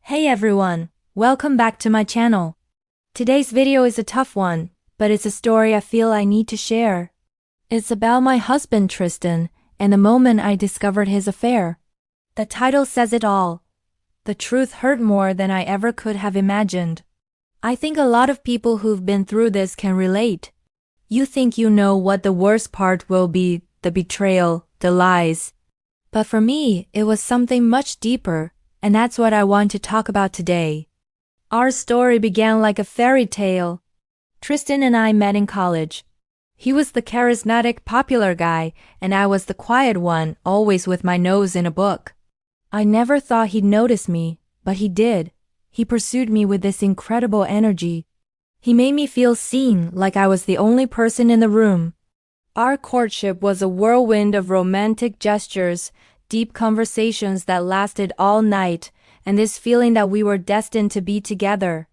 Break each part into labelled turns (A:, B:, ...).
A: Hey everyone, welcome back to my channel. Today's video is a tough one, but it's a story I feel I need to share. It's about my husband Tristan, and the moment I discovered his affair. The title says it all. The truth hurt more than I ever could have imagined. I think a lot of people who've been through this can relate. You think you know what the worst part will be, the betrayal, the lies. But for me, it was something much deeper. And that's what I want to talk about today. Our story began like a fairy tale. Tristan and I met in college. He was the charismatic, popular guy, and I was the quiet one, always with my nose in a book. I never thought he'd notice me, but he did. He pursued me with this incredible energy. He made me feel seen, like I was the only person in the room. Our courtship was a whirlwind of romantic gestures, deep conversations that lasted all night, and this feeling that we were destined to be together.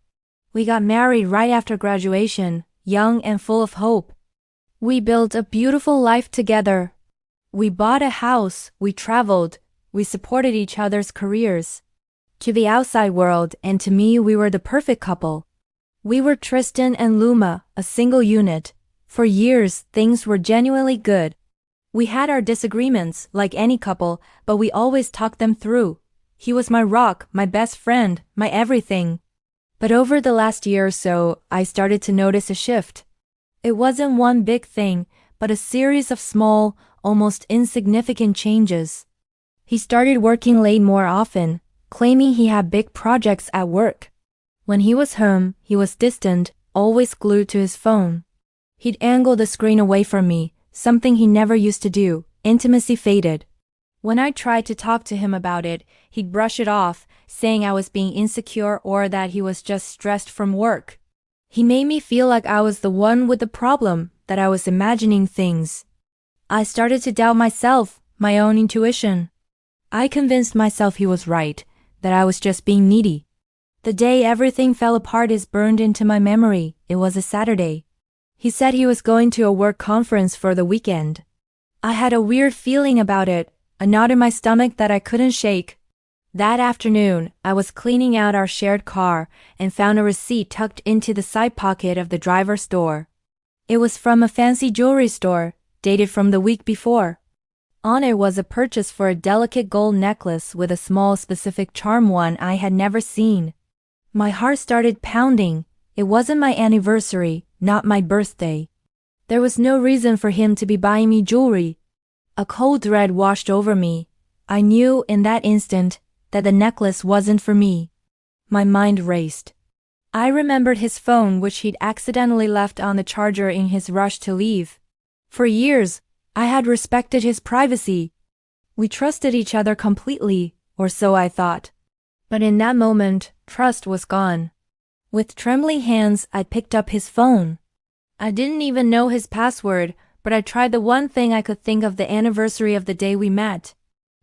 A: We got married right after graduation, young and full of hope. We built a beautiful life together. We bought a house, we traveled, we supported each other's careers. To the outside world and to me, we were the perfect couple. We were Tristan and Luma, a single unit. For years, things were genuinely good. We had our disagreements, like any couple, but we always talked them through. He was my rock, my best friend, my everything. But over the last year or so, I started to notice a shift. It wasn't one big thing, but a series of small, almost insignificant changes. He started working late more often, claiming he had big projects at work. When he was home, he was distant, always glued to his phone. He'd angle the screen away from me, something he never used to do. Intimacy faded. When I tried to talk to him about it, he'd brush it off, saying I was being insecure or that he was just stressed from work. He made me feel like I was the one with the problem, that I was imagining things. I started to doubt myself, my own intuition. I convinced myself he was right, that I was just being needy. The day everything fell apart is burned into my memory. It was a Saturday. He said he was going to a work conference for the weekend. I had a weird feeling about it, a knot in my stomach that I couldn't shake. That afternoon, I was cleaning out our shared car and found a receipt tucked into the side pocket of the driver's door. It was from a fancy jewelry store, dated from the week before. On it was a purchase for a delicate gold necklace with a small specific charm one I had never seen. My heart started pounding. It wasn't my anniversary, not my birthday. There was no reason for him to be buying me jewelry. A cold dread washed over me. I knew in that instant that the necklace wasn't for me. My mind raced. I remembered his phone, which he'd accidentally left on the charger in his rush to leave. For years, I had respected his privacy. We trusted each other completely, or so I thought. But in that moment, trust was gone. With trembling hands, I picked up his phone. I didn't even know his password, but I tried the one thing I could think of, the anniversary of the day we met.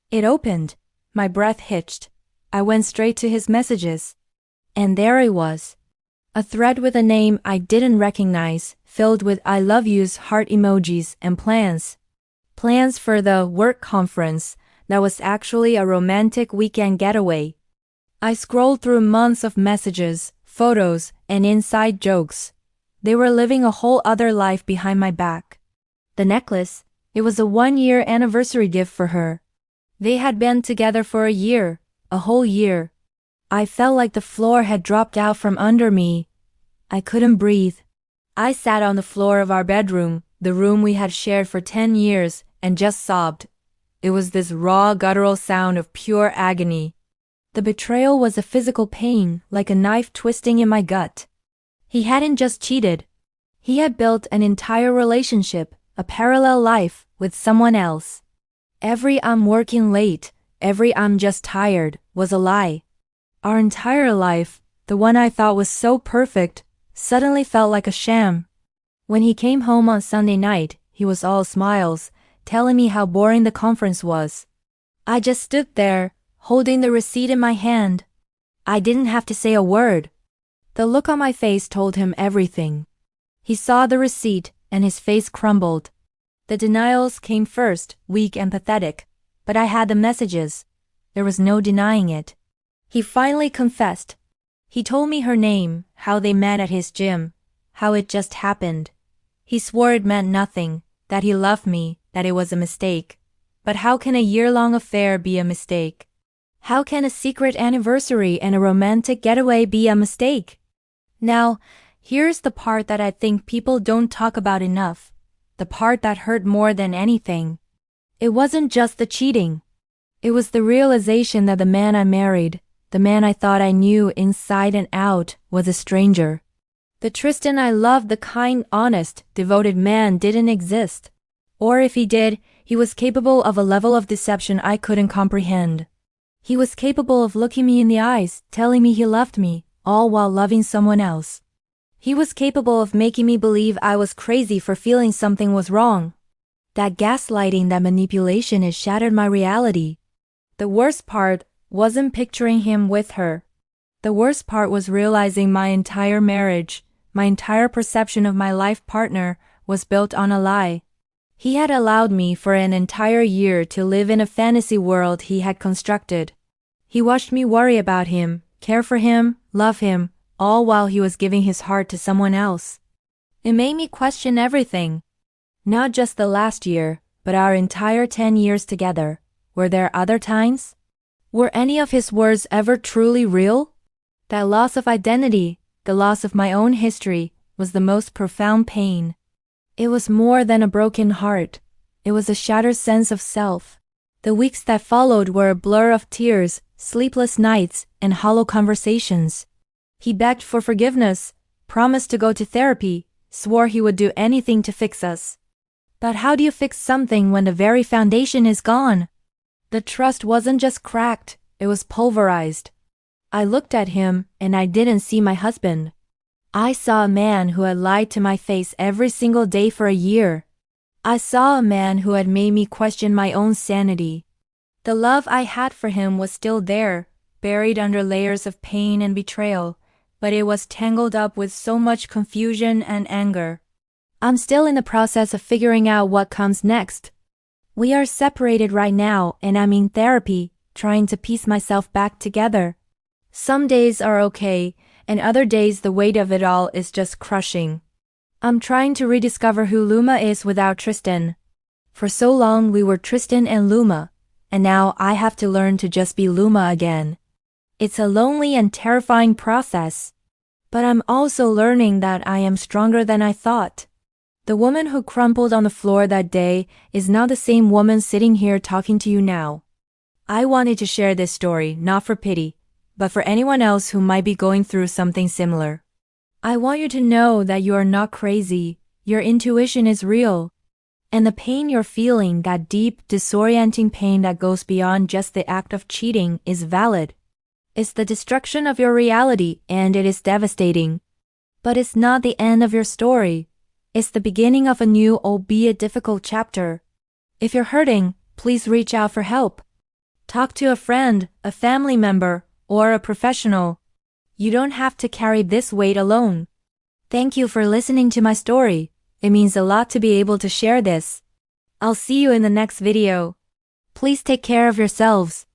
A: It opened. My breath hitched. I went straight to his messages. And there it was. A thread with a name I didn't recognize, filled with I love yous, heart emojis, and plans. Plans for the work conference that was actually a romantic weekend getaway. I scrolled through months of messages, photos, and inside jokes. They were living a whole other life behind my back. The necklace, it was a 1-year anniversary gift for her. They had been together for a year, a whole year. I felt like the floor had dropped out from under me. I couldn't breathe. I sat on the floor of our bedroom, the room we had shared for 10 years, and just sobbed. It was this raw, guttural sound of pure agony. The betrayal was a physical pain, like a knife twisting in my gut. He hadn't just cheated. He had built an entire relationship, a parallel life, with someone else. Every I'm working late, every I'm just tired, was a lie. Our entire life, the one I thought was so perfect, suddenly felt like a sham. When he came home on Sunday night, he was all smiles, telling me how boring the conference was. I just stood there, holding the receipt in my hand. I didn't have to say a word. The look on my face told him everything. He saw the receipt, and his face crumbled. The denials came first, weak and pathetic, but I had the messages. There was no denying it. He finally confessed. He told me her name, how they met at his gym, how it just happened. He swore it meant nothing, that he loved me, that it was a mistake. But how can a year-long affair be a mistake? How can a secret anniversary and a romantic getaway be a mistake? Now, here's the part that I think people don't talk about enough. The part that hurt more than anything. It wasn't just the cheating. It was the realization that the man I married, the man I thought I knew inside and out, was a stranger. The Tristan I loved, the kind, honest, devoted man, didn't exist. Or if he did, he was capable of a level of deception I couldn't comprehend. He was capable of looking me in the eyes, telling me he loved me, all while loving someone else. He was capable of making me believe I was crazy for feeling something was wrong. That gaslighting, that manipulation, it shattered my reality. The worst part wasn't picturing him with her. The worst part was realizing my entire marriage, my entire perception of my life partner, was built on a lie. He had allowed me for an entire year to live in a fantasy world he had constructed. He watched me worry about him, care for him, love him, all while he was giving his heart to someone else. It made me question everything. Not just the last year, but our entire 10 years together. Were there other times? Were any of his words ever truly real? That loss of identity, the loss of my own history, was the most profound pain. It was more than a broken heart. It was a shattered sense of self. The weeks that followed were a blur of tears, sleepless nights, and hollow conversations. He begged for forgiveness, promised to go to therapy, swore he would do anything to fix us. But how do you fix something when the very foundation is gone? The trust wasn't just cracked, it was pulverized. I looked at him, and I didn't see my husband. I saw a man who had lied to my face every single day for a year. I saw a man who had made me question my own sanity. The love I had for him was still there, buried under layers of pain and betrayal, but it was tangled up with so much confusion and anger. I'm still in the process of figuring out what comes next. We are separated right now, and I'm in therapy, trying to piece myself back together. Some days are okay, and other days the weight of it all is just crushing. I'm trying to rediscover who Luma is without Tristan. For so long we were Tristan and Luma, and now I have to learn to just be Luma again. It's a lonely and terrifying process. But I'm also learning that I am stronger than I thought. The woman who crumpled on the floor that day is not the same woman sitting here talking to you now. I wanted to share this story not for pity, but for anyone else who might be going through something similar. I want you to know that you are not crazy, your intuition is real. And the pain you're feeling, that deep, disorienting pain that goes beyond just the act of cheating, is valid. It's the destruction of your reality, and it is devastating. But it's not the end of your story. It's the beginning of a new, albeit difficult chapter. If you're hurting, please reach out for help. Talk to a friend, a family member, or a professional. You don't have to carry this weight alone. Thank you for listening to my story. It means a lot to be able to share this. I'll see you in the next video. Please take care of yourselves.